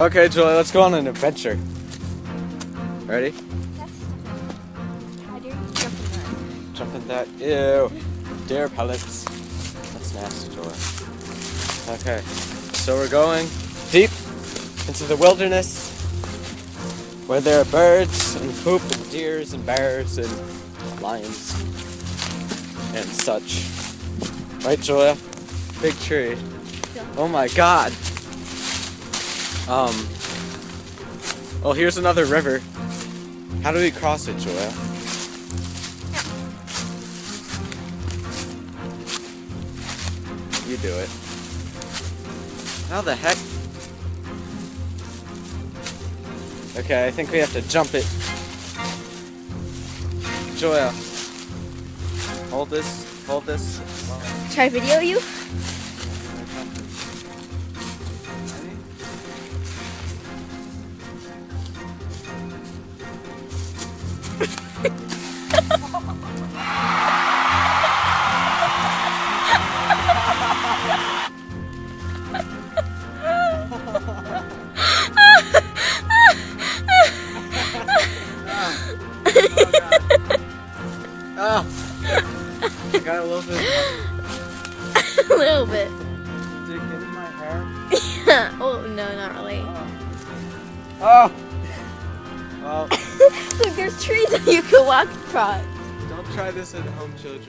Okay, Julie, let's go on an adventure. Ready? I dare you to jump in that. Jump in that. Ew. Deer pellets. That's nasty, Julie. Okay, so we're going deep into the wilderness where there are birds and poop and deers and bears and lions and such. Right, Julia? Big tree. Oh my god. Well, here's another river. How do we cross it, Julia? You do it. How the heck? Okay, I think we have to jump it. Julia, hold this, hold this. Should I video you? Oh, I got a little bit. A little bit. Did it get in my hair? Yeah. Oh, no, not really. Oh. Well, Look, there's trees that you can walk across. don't try this at home, children.